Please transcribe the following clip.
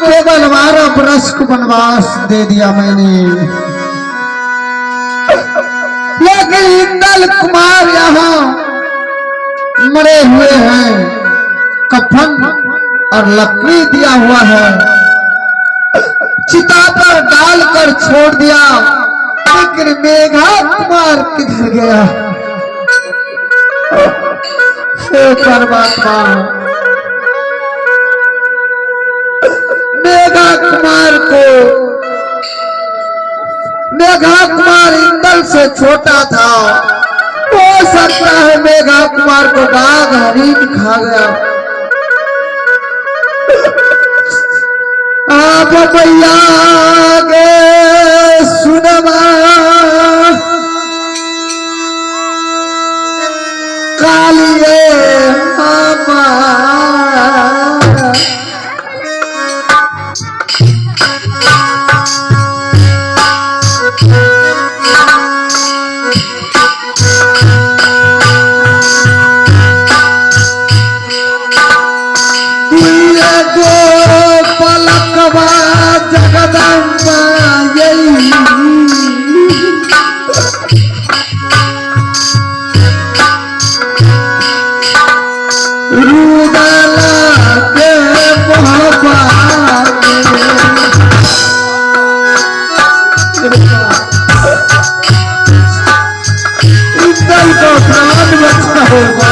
केवल 12 वर्ष को वनवास दे दिया मैंने, लेकिन इंदल कुमार यहाँ मरे हुए हैं, कफन और लकड़ी दिया हुआ है, चिता पर डालकर छोड़ दिया, लेकिन मेघा कुमार किधर गया? हे परमात्मा, मेघा कुमार इंदल से छोटा था, हो सकता है मेघा कुमार को बाघ हरीन खा गया। आप भैया गे सुनमा कालिए मामा, जगदम्बा यही रूदला के इंदल को प्राण बचा होगा।